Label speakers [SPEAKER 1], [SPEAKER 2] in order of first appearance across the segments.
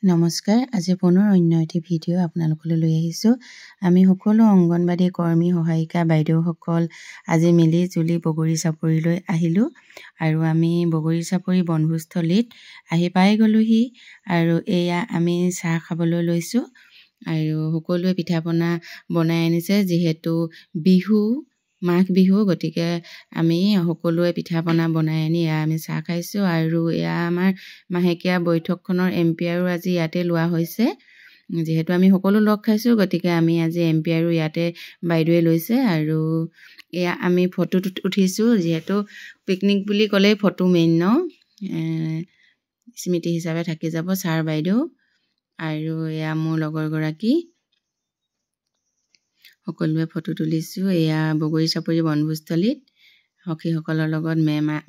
[SPEAKER 1] নমস্কাৰ আজি পুনৰ অন্য এটি ভিডিঅ' আপোনালোকলৈ লৈ আহিছোঁ আমি সকলো অংগনবাড়ী কৰ্মী সহায়িকা বাইদেউসকল আজি মিলি জুলি বগৰী চাপৰিলৈ আহিলোঁ আৰু আমি বগৰী চাপৰি বনভোজস্থলীত আহি পাই গ'লোহি আৰু এয়া আমি চাহ খাবলৈ লৈছোঁ আৰু সকলোৱে পিঠা পনা বনাই আনিছে যিহেতু বিহু মাঘ বিহু গতিকে আমি সকলোৱে পিঠা পনা বনাই আনি আমি চাহ খাইছোঁ আৰু এয়া আমাৰ মাহেকীয়া বৈঠকখনৰ এম্পিয়াৰো আজি ইয়াতে লোৱা হৈছে যেহেতু আমি সকলো লগ খাইছোঁ গতিকে আমি আজি এম্পিয়াৰো ইয়াতে বাইদেৱে লৈছে আৰু এয়া আমি ফটো উঠিছোঁ যিহেতু পিকনিক বুলি ক'লে ফটো মেইন ন স্মৃতি হিচাপে থাকি যাব ছাৰ বাইদেউ আৰু এয়া মোৰ লগৰ গৰাকী সকলোৱে ফটো তুলিছোঁ এয়া বগৰী চাপৰি বনভোজস্থলীত সখীসকলৰ লগত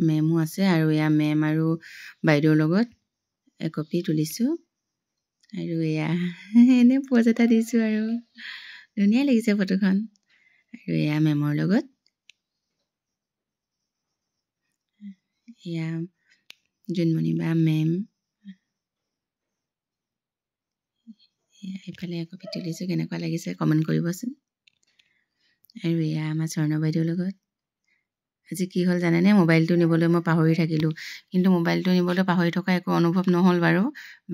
[SPEAKER 1] মেমো আছে আৰু এয়া মেম আৰু বাইদেউৰ লগত একপি তুলিছোঁ আৰু এয়া এনে প'জ এটা দিছোঁ আৰু ধুনীয়া লাগিছে ফটোখন আৰু এয়া মেমৰ লগত এয়া জোনমণি বা মেম এইফালে একপি তুলিছোঁ কেনেকুৱা লাগিছে কমেণ্ট কৰিবচোন আৰু এয়া আমাৰ স্বৰ্ণ বাইদেউৰ লগত আজি কি হ'ল জানেনে মোবাইলটো নিবলৈ মই পাহৰি থাকিলোঁ কিন্তু মোবাইলটো নিবলৈ পাহৰি থকা একো অনুভৱ নহ'ল বাৰু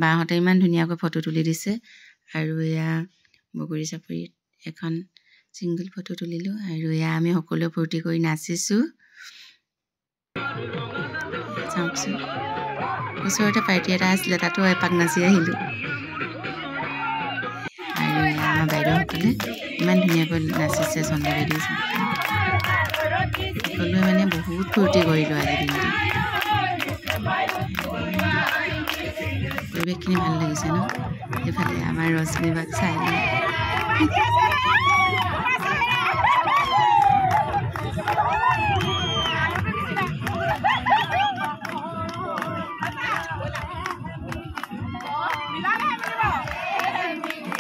[SPEAKER 1] বাহঁতে ইমান ধুনীয়াকৈ ফটো তুলি দিছে আৰু এয়া বগৰী চাপৰিত এখন ছিংগল ফটো তুলিলোঁ আৰু এয়া আমি সকলোৱে ফূৰ্তি কৰি নাচিছোঁ চাওকচোন ওচৰতে পাৰ্টি এটা আছিলে তাতো এপাক নাচি আহিলোঁ আৰু এয়া আমাৰ বাইদেউসকলে ইমান ধুনীয়াকৈ নাচিছে চন্দা বাইদেউ সকলোৱে মানে বহুত ফূৰ্তি কৰিলোঁ আজিৰ দিনটো পৰিৱেশখিনি ভাল লাগিছে ন এইফালে আমাৰ ৰশ্মি বাক চাই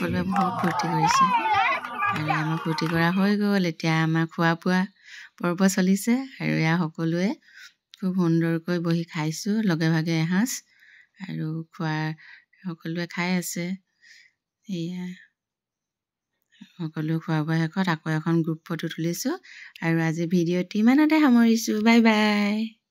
[SPEAKER 1] সকলোৱে বহুত ফূৰ্তি কৰিছে আৰু আমাৰ ফূৰ্তি কৰা হৈ গ'ল এতিয়া আমাৰ খোৱা বোৱা পৰ্ব চলিছে আৰু এয়া সকলোৱে খুব সুন্দৰকৈ বহি খাইছোঁ লগে ভাগে এসাঁজ আৰু সকলোৱে খাই আছে এয়া সকলোৱে খোৱা বোৱা শেষত আকৌ এখন গ্ৰুপ ফটো তুলিছোঁ আৰু আজি ভিডিঅ'টি ইমানতে সামৰিছোঁ বাই বাই